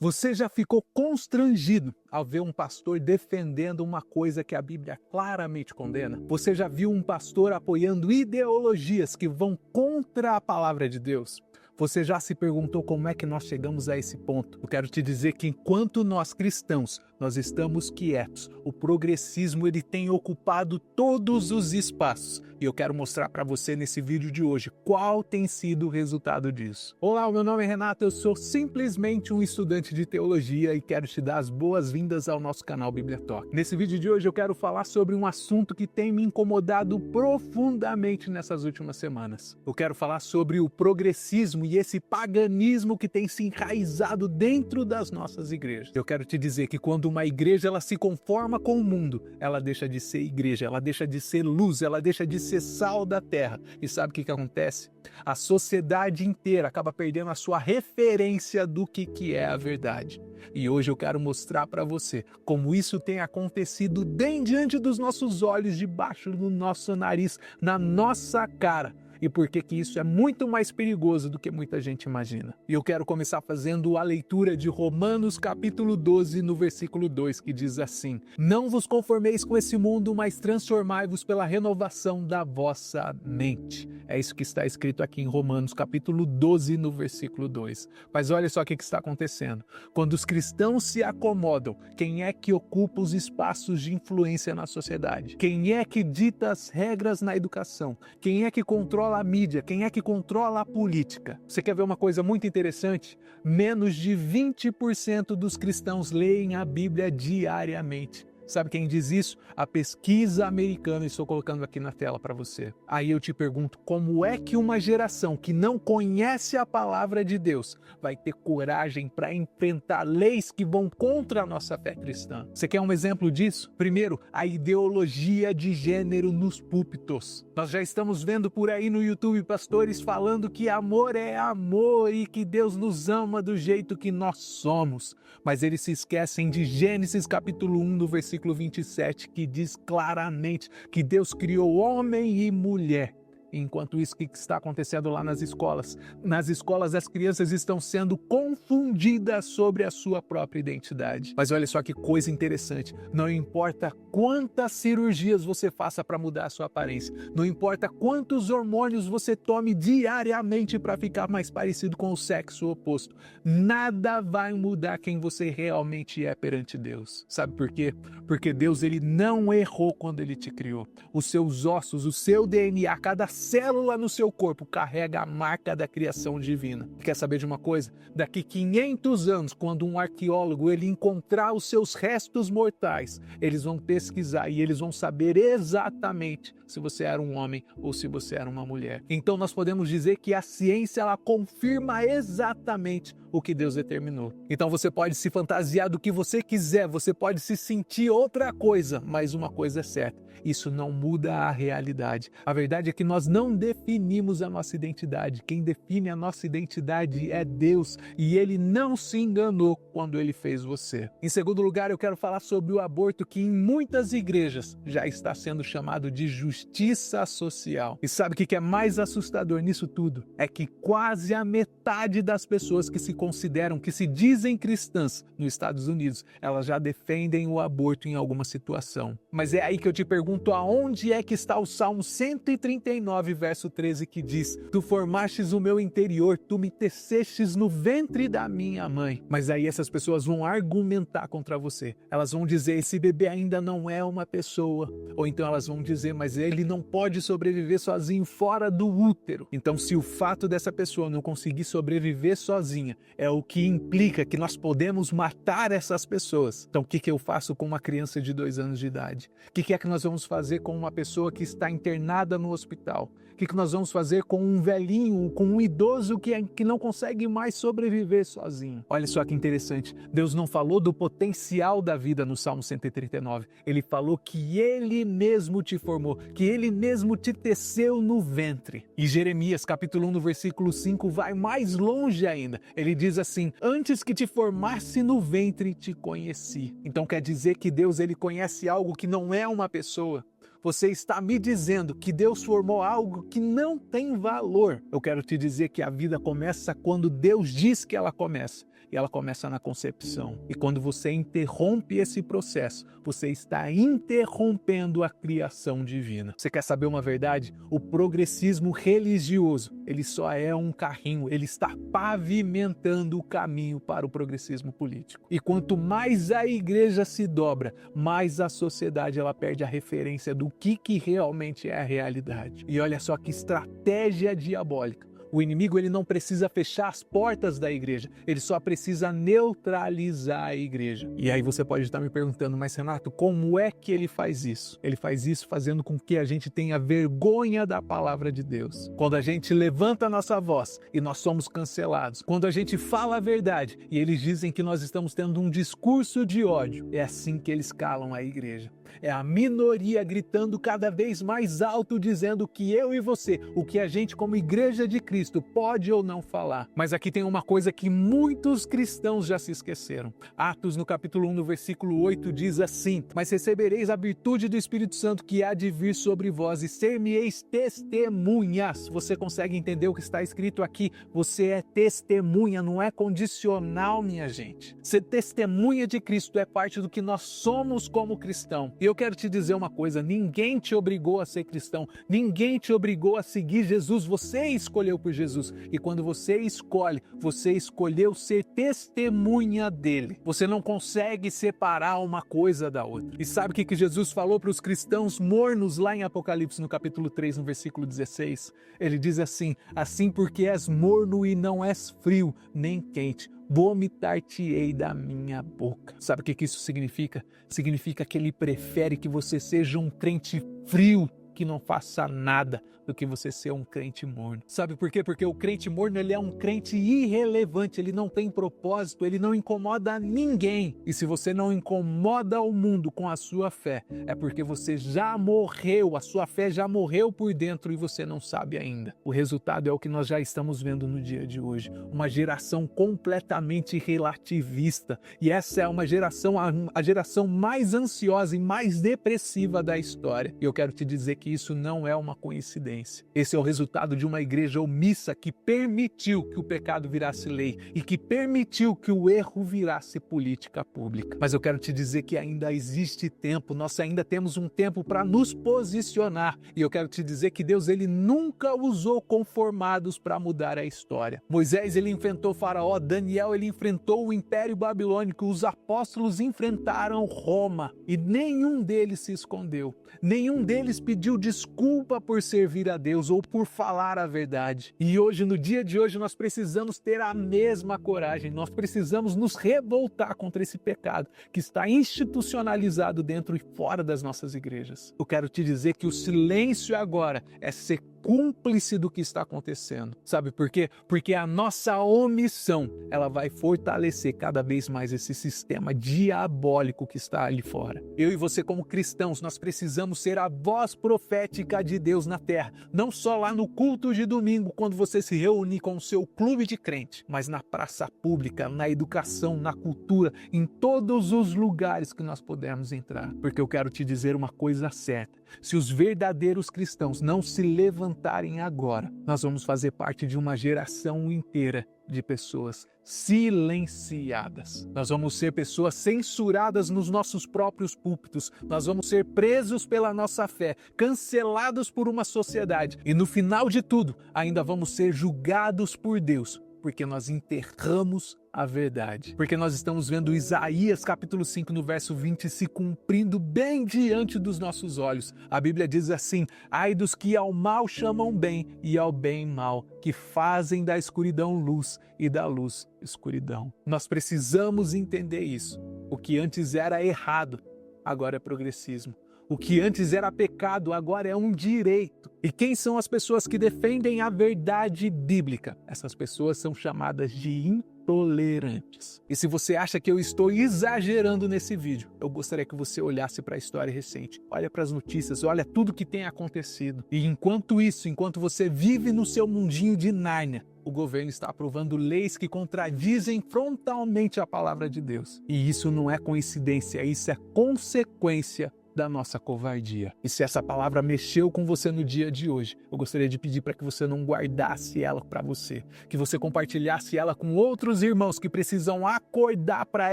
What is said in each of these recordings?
Você já ficou constrangido ao ver um pastor defendendo uma coisa que a Bíblia claramente condena? Você já viu um pastor apoiando ideologias que vão contra a palavra de Deus? Você já se perguntou como é que nós chegamos a esse ponto? Eu quero te dizer que enquanto nós cristãos, nós estamos quietos, o progressismo ele tem ocupado todos os espaços. E eu quero mostrar para você nesse vídeo de hoje qual tem sido o resultado disso. Olá, o meu nome é Renato, eu sou simplesmente um estudante de teologia e quero te dar as boas-vindas ao nosso canal Bíblia Talk. Nesse vídeo de hoje eu quero falar sobre um assunto que tem me incomodado profundamente nessas últimas semanas. Eu quero falar sobre o progressismo e esse paganismo que tem se enraizado dentro das nossas igrejas. Eu quero te dizer que quando uma igreja ela se conforma com o mundo, ela deixa de ser igreja, ela deixa de ser luz, ela deixa de ser sal da terra. E sabe o que acontece? A sociedade inteira acaba perdendo a sua referência do que é a verdade. E hoje eu quero mostrar para você como isso tem acontecido bem diante dos nossos olhos, debaixo do nosso nariz, na nossa cara. E por que isso é muito mais perigoso do que muita gente imagina. E eu quero começar fazendo a leitura de Romanos capítulo 12, no versículo 2, que diz assim: Não vos conformeis com esse mundo, mas transformai-vos pela renovação da vossa mente. É isso que está escrito aqui em Romanos capítulo 12, no versículo 2. Mas olha só o que está acontecendo. Quando os cristãos se acomodam, quem é que ocupa os espaços de influência na sociedade? Quem é que dita as regras na educação? Quem é que controla a mídia? Quem é que controla a política? Você quer ver uma coisa muito interessante? Menos de 20% dos cristãos leem a Bíblia diariamente. Sabe quem diz isso? A pesquisa americana, estou colocando aqui na tela para você. Aí eu te pergunto, como é que uma geração que não conhece a palavra de Deus vai ter coragem para enfrentar leis que vão contra a nossa fé cristã? Você quer um exemplo disso? Primeiro, a ideologia de gênero nos púlpitos. Nós já estamos vendo por aí no YouTube pastores falando que amor é amor e que Deus nos ama do jeito que nós somos. Mas eles se esquecem de Gênesis capítulo 1, no versículo 27, que diz claramente que Deus criou homem e mulher. Enquanto isso, o que está acontecendo lá nas escolas? Nas escolas, as crianças estão sendo confundidas sobre a sua própria identidade. Mas olha só que coisa interessante. Não importa quantas cirurgias você faça para mudar a sua aparência, não importa quantos hormônios você tome diariamente para ficar mais parecido com o sexo oposto, nada vai mudar quem você realmente é perante Deus. Sabe por quê? Porque Deus ele não errou quando ele te criou. Os seus ossos, o seu DNA, cada célula no seu corpo carrega a marca da criação divina. Quer saber de uma coisa? Daqui 500 anos, quando um arqueólogo ele encontrar os seus restos mortais, eles vão pesquisar e eles vão saber exatamente se você era um homem ou se você era uma mulher. Então nós podemos dizer que a ciência ela confirma exatamente o que Deus determinou. Então você pode se fantasiar do que você quiser, você pode se sentir outra coisa, mas uma coisa é certa, isso não muda a realidade. A verdade é que nós não definimos a nossa identidade. Quem define a nossa identidade é Deus e Ele não se enganou quando Ele fez você. Em segundo lugar, eu quero falar sobre o aborto que em muitas igrejas já está sendo chamado de justiça social. E sabe o que é mais assustador nisso tudo? É que quase a metade das pessoas que se consideram, que se dizem cristãs nos Estados Unidos, elas já defendem o aborto em alguma situação. Mas é aí que eu te pergunto, aonde é que está o Salmo 139, verso 13, que diz: Tu formastes o meu interior, tu me tecestes no ventre da minha mãe. Mas aí essas pessoas vão argumentar contra você. Elas vão dizer, esse bebê ainda não é uma pessoa. Ou então elas vão dizer, mas ele não pode sobreviver sozinho fora do útero. Então se o fato dessa pessoa não conseguir sobreviver sozinha é o que implica que nós podemos matar essas pessoas. Então o que eu faço com uma criança de 2 anos de idade? O que é que nós vamos fazer com uma pessoa que está internada no hospital? O que nós vamos fazer com um velhinho, com um idoso que não consegue mais sobreviver sozinho? Olha só que interessante. Deus não falou do potencial da vida no Salmo 139. Ele falou que Ele mesmo te formou, que Ele mesmo te teceu no ventre. E Jeremias, capítulo 1, no versículo 5, vai mais longe ainda. Ele diz assim: antes que te formasse no ventre, te conheci. Então quer dizer que Deus ele conhece algo que não é uma pessoa. Você está me dizendo que Deus formou algo que não tem valor. Eu quero te dizer que a vida começa quando Deus diz que ela começa. e ela começa na concepção. E quando você interrompe esse processo, você está interrompendo a criação divina. Você quer saber uma verdade? O progressismo religioso, ele só é um carrinho, ele está pavimentando o caminho para o progressismo político. E quanto mais a igreja se dobra, mais a sociedade ela perde a referência do que realmente é a realidade. E olha só que estratégia diabólica. O inimigo ele não precisa fechar as portas da igreja, ele só precisa neutralizar a igreja. E aí você pode estar me perguntando, mas Renato, como é que ele faz isso? Ele faz isso fazendo com que a gente tenha vergonha da palavra de Deus. Quando a gente levanta a nossa voz e nós somos cancelados. Quando a gente fala a verdade e eles dizem que nós estamos tendo um discurso de ódio. É assim que eles calam a igreja. É a minoria gritando cada vez mais alto, dizendo que eu e você, o que a gente como igreja de Cristo pode ou não falar. Mas aqui tem uma coisa que muitos cristãos já se esqueceram. Atos no capítulo 1, no versículo 8 diz assim: mas recebereis a virtude do Espírito Santo que há de vir sobre vós e ser-me-eis testemunhas. Você consegue entender o que está escrito aqui? Você é testemunha, não é condicional, minha gente. Ser testemunha de Cristo é parte do que nós somos como cristão. E eu quero te dizer uma coisa, ninguém te obrigou a ser cristão, ninguém te obrigou a seguir Jesus, você escolheu por Jesus. E quando você escolhe, você escolheu ser testemunha dele. Você não consegue separar uma coisa da outra. E sabe o que Jesus falou para os cristãos mornos lá em Apocalipse, no capítulo 3, no versículo 16? Ele diz assim: assim porque és morno e não és frio, nem quente, vomitar-te-ei da minha boca. Sabe o que isso significa? Significa que ele prefere que você seja um crente frio, que não faça nada, do que você ser um crente morno. Sabe por quê? Porque o crente morno, ele é um crente irrelevante, ele não tem propósito, ele não incomoda ninguém. E se você não incomoda o mundo com a sua fé, é porque você já morreu, a sua fé já morreu por dentro e você não sabe ainda. O resultado é o que nós já estamos vendo no dia de hoje. Uma geração completamente relativista. E essa é uma geração, a geração mais ansiosa e mais depressiva da história. E eu quero te dizer que isso não é uma coincidência. Esse é o resultado de uma igreja omissa que permitiu que o pecado virasse lei e que permitiu que o erro virasse política pública. Mas eu quero te dizer que ainda existe tempo, nós ainda temos um tempo para nos posicionar. E eu quero te dizer que Deus ele nunca usou conformados para mudar a história. Moisés ele enfrentou Faraó, Daniel ele enfrentou o Império Babilônico, os apóstolos enfrentaram Roma e nenhum deles se escondeu. Nenhum deles pediu desculpa por servir a Deus ou por falar a verdade. E hoje, no dia de hoje, nós precisamos ter a mesma coragem. Nós precisamos nos revoltar contra esse pecado que está institucionalizado dentro e fora das nossas igrejas. Eu quero te dizer que o silêncio agora é ser cúmplice do que está acontecendo. Sabe por quê? Porque a nossa omissão, ela vai fortalecer cada vez mais esse sistema diabólico que está ali fora. Eu e você como cristãos, nós precisamos ser a voz profética de Deus na terra. Não só lá no culto de domingo, quando você se reúne com o seu clube de crente, mas na praça pública, na educação, na cultura, em todos os lugares que nós pudermos entrar. Porque eu quero te dizer uma coisa certa. Se os verdadeiros cristãos não se levantarem agora, nós vamos fazer parte de uma geração inteira de pessoas silenciadas. Nós vamos ser pessoas censuradas nos nossos próprios púlpitos. Nós vamos ser presos pela nossa fé, cancelados por uma sociedade. E no final de tudo, ainda vamos ser julgados por Deus, porque nós enterramos a verdade. Porque nós estamos vendo Isaías capítulo 5 no verso 20 se cumprindo bem diante dos nossos olhos. A Bíblia diz assim: ai dos que ao mal chamam bem e ao bem mal, que fazem da escuridão luz e da luz escuridão. Nós precisamos entender isso. O que antes era errado, agora é progressismo. O que antes era pecado, agora é um direito. E quem são as pessoas que defendem a verdade bíblica? Essas pessoas são chamadas de intolerantes. E se você acha que eu estou exagerando nesse vídeo, eu gostaria que você olhasse para a história recente. Olha para as notícias, olha tudo que tem acontecido. E enquanto isso, enquanto você vive no seu mundinho de Nárnia, o governo está aprovando leis que contradizem frontalmente a palavra de Deus. E isso não é coincidência, isso é consequência da nossa covardia. E se essa palavra mexeu com você no dia de hoje, eu gostaria de pedir para que você não guardasse ela para você, que você compartilhasse ela com outros irmãos que precisam acordar para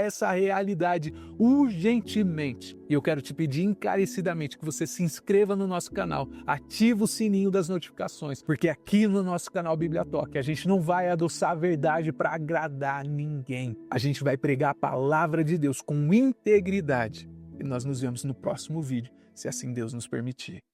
essa realidade urgentemente. E eu quero te pedir encarecidamente que você se inscreva no nosso canal, ativa o sininho das notificações, porque aqui no nosso canal Bíblia Talk a gente não vai adoçar a verdade para agradar ninguém. A gente vai pregar a palavra de Deus com integridade. E nós nos vemos no próximo vídeo, se assim Deus nos permitir.